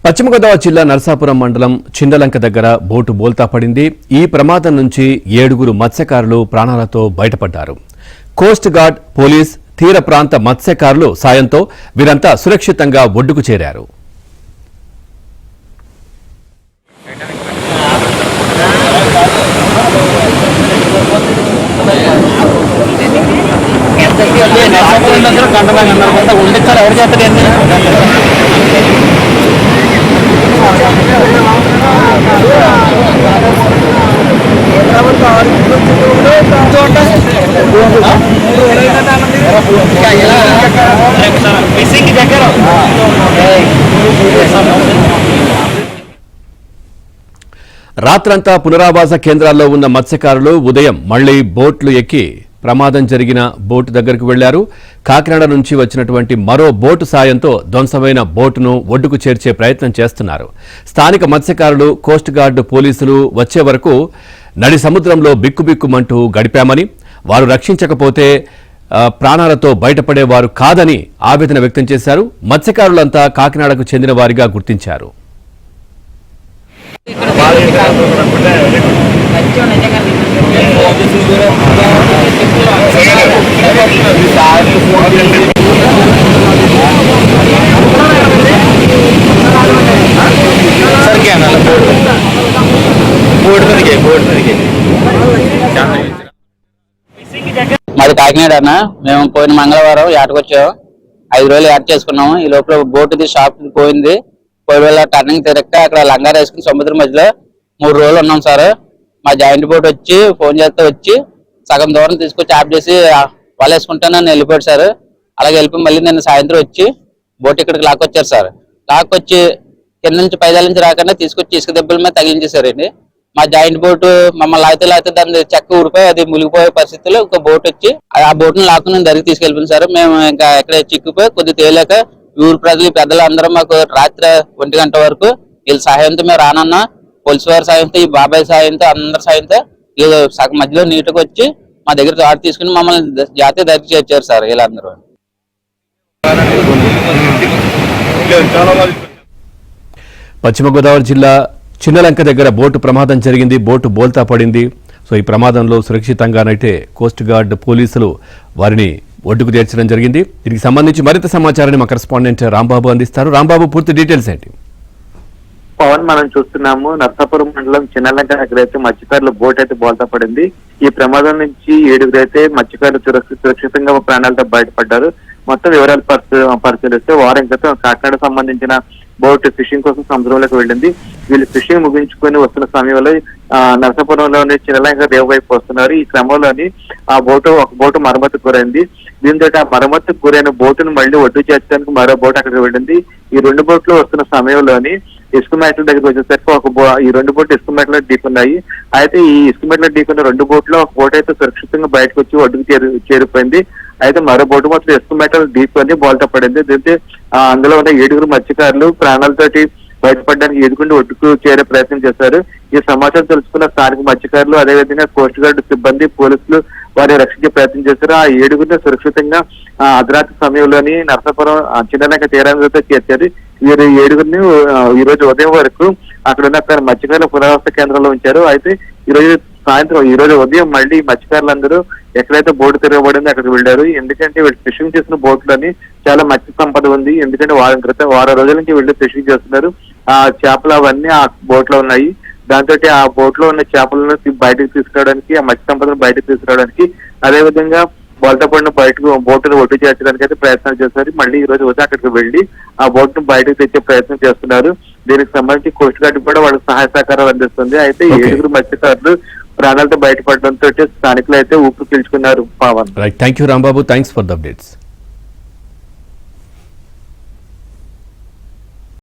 పశ్చిమ గోదావరి జిల్లా నరసాపురం మండలం చిండలంక దగ్గర బోటు బోల్తా పడింది. ఈ ప్రమాదం నుంచి 7 మత్స్యకారులు ప్రాణాలతో బయటపడ్డారు. కోస్ట్ గార్డ్, పోలీస్, తీర ప్రాంత మత్స్యకారులు సాయంతో వీరంతా సురక్షితంగా ఒడ్డుకు చేరారు. రాత్రంతా పునరావాస కేంద్రాల్లో ఉన్న మత్స్యకారులు ఉదయం మళ్లీ బోట్లు ఎక్కి ప్రమాదం జరిగిన బోటు దగ్గరకు వెళ్లారు. కాకినాడ నుంచి వచ్చినటువంటి మరో బోటు సాయంతో ధ్వంసమైన బోటును ఒడ్డుకు చేర్చే ప్రయత్నం చేస్తున్నారు. స్థానిక మత్స్యకారులు, కోస్ట్ గార్డు, పోలీసులు వచ్చే వరకు నడి సముద్రంలో బిక్కుబిక్కుమంటూ గడిపామని, వారు రక్షించకపోతే ప్రాణాలతో బయటపడేవారు కాదని ఆవేదన వ్యక్తం చేశారు. మత్స్యకారులంతా కాకినాడకు చెందిన వారిగా గుర్తించారు. మాది కాకినాడ అన్న. మేము పోయిన మంగళవారం యాటకొచ్చాం. 5 రోజులు యాట చేసుకున్నాము. ఈ లోపల బోటుది షాప్ పోయింది. పోయిన టర్నింగ్ తిరగక అక్కడ లంగారు వేసుకుని సముద్రం మధ్యలో 3 రోజులు ఉన్నాం సార్. మా జాయింట్ బోట్ వచ్చి ఫోన్ చేస్తే వచ్చి సగం దూరం తీసుకొచ్చి ఆఫ్ చేసి వాళ్ళు వేసుకుంటానని వెళ్ళిపోయాడు సార్. అలాగే వెళ్ళిపోయి మళ్ళీ నిన్న సాయంత్రం వచ్చి బోట్ ఇక్కడికి లాక్కొచ్చారు సార్. లాక్కొచ్చి కింద నుంచి పైదాల నుంచి రాకుండా తీసుకొచ్చి ఇసుక దెబ్బల మీద తగిలించేసారండి. మా జాయింట్ బోటు మమ్మల్ని లాగితే దాన్ని చెక్క ఊడిపోయి అది మునిగిపోయే పరిస్థితుల్లో ఒక బోట్ వచ్చి ఆ బోట్ను లాక్కుని దరికి తీసుకెళ్ళిపోయింది సార్. మేము ఇంకా ఎక్కడ చిక్కుపోయి కొద్దిగా తేలేక ఊరు ప్రజలు, పెద్దలు అందరూ మాకు రాత్రి 1 గంట వరకు వీళ్ళ సహాయంతో మేము రానన్నా, పోలీసు వారి సాయంతో, ఈ బాబాయ్ సాయంతో, అందరి సాయంతో సగం మధ్యలో నీటుగా వచ్చి మా దగ్గర తోట తీసుకుని మమ్మల్ని జాతీయ దరికి చేర్చారు సార్ వీళ్ళందరూ. పశ్చిమ గోదావరి జిల్లా చిండలంక దగ్గర బోటు ప్రమాదం జరిగింది. బోటు బోల్తా పడింది. సో ఈ ప్రమాదంలో సురక్షితంగానైతే కోస్ట్ గార్డ్, పోలీసులు వారిని ఒడ్డుకు చేర్చడం జరిగింది. దీనికి సంబంధించి మరింత సమాచారాన్ని మా కరెస్పాండెంట్ రాంబాబు అందిస్తారు. రాంబాబు, పూర్తి డీటెయిల్స్ ఏంటి? పవన్, మనం చూస్తున్నాము నర్సాపురం మండలం చిన్నలంక దగ్గర అయితే మత్స్యకారుల బోట్ అయితే బోల్తా పడింది. ఈ ప్రమాదం నుంచి 7 అయితే మత్స్యకారులు సురక్షితంగా ప్రాణాలతో బయటపడ్డారు. మొత్తం వివరాలు పరిశీలిస్తే వారం క్రితం కాకినాడ సంబంధించిన బోట్ ఫిషింగ్ కోసం సముద్రంలోకి వెళ్ళింది. వీళ్ళు ఫిషింగ్ ముగించుకొని వస్తున్న సమయంలో నరసాపురంలోని చిన్నలంక రేవు వైపు వస్తున్నారు. ఈ క్రమంలోని ఒక బోటు మరమ్మతుకు గురైంది. దీంతో ఆ మరమ్మతుకు గురైన బోటును మళ్ళీ ఒడ్డు చేర్చడానికి మరో బోట్ అక్కడికి వెళ్ళింది. ఈ 2 బోట్లు వస్తున్న సమయంలోని ఇసుక మేటల దగ్గరికి వచ్చేసరికి ఈ 2 బోట్లు ఇసుక మేటలో ఢీకున్నాయి. అయితే ఈ ఇసుక మేటలో ఢీకున్న 2 బోట్లో ఒక బోట్ అయితే సురక్షితంగా బయటకు వచ్చి ఒడ్డుకు చేరిపోయింది. అయితే మరో బోటు మాత్రం ఇసుక మేటలు ఢీకొని బోల్తా పడింది. దీంతో అందులో ఉన్న 7 మత్స్యకారులు ప్రాణాలతోటి బయటపడడానికి ఎదుగుండి ఒడ్డుకు చేరే ప్రయత్నం చేశారు. ఈ సమాచారం తెలుసుకున్న స్థానిక మత్స్యకారులు, అదేవిధంగా కోస్ట్ గార్డు సిబ్బంది, పోలీసులు వారిని రక్షించే ప్రయత్నం చేశారు. ఆ 7 సురక్షితంగా అర్ధరాత్రి సమయంలోని నరసాపురం చిన్నలంక తీరాలతో చేర్చారు. వీరు 7 ఈ రోజు ఉదయం వరకు అక్కడ ఉన్న మత్స్యకారుల పునరావాస కేంద్రంలో ఉంచారు. అయితే ఈ రోజు ఉదయం మళ్ళీ మత్స్యకారులందరూ ఎక్కడైతే బోటు తిరగబడిందో అక్కడికి వెళ్ళారు. ఎందుకంటే వీళ్ళు ఫిషింగ్ చేసిన బోట్లని చాలా మత్స్య సంపద ఉంది. ఎందుకంటే వారం రోజుల నుంచి వీళ్ళు ఫిషింగ్ చేస్తున్నారు. ఆ చేపలు అవన్నీ ఆ బోట్ లో ఉన్నాయి. దాంతో ఆ బోట్ లో ఉన్న చేపలను బయటకు తీసుకురావడానికి, ఆ మత్స్య సంపదను బయటకు తీసుకురావడానికి, అదేవిధంగా బోల్తా పడిన బోటును ఒడ్డు చేర్చడానికి అయితే ప్రయత్నాలు చేస్తారు. మళ్ళీ ఈ రోజు ఉదయం అక్కడికి వెళ్లి ఆ బోట్ ను బయటకు తెచ్చే ప్రయత్నం చేస్తున్నారు. దీనికి సంబంధించి కోస్ట్ గార్డు కూడా వాళ్ళకి సహాయ సహకారాలు అందిస్తుంది. అయితే 7 మత్స్యకారులు ప్రాణాలతో బయటపడడంతో స్థానికులు అయితే ఊపిరి పీల్చుకున్నారు. Pawan, thank you Rambabu, thanks for the updates.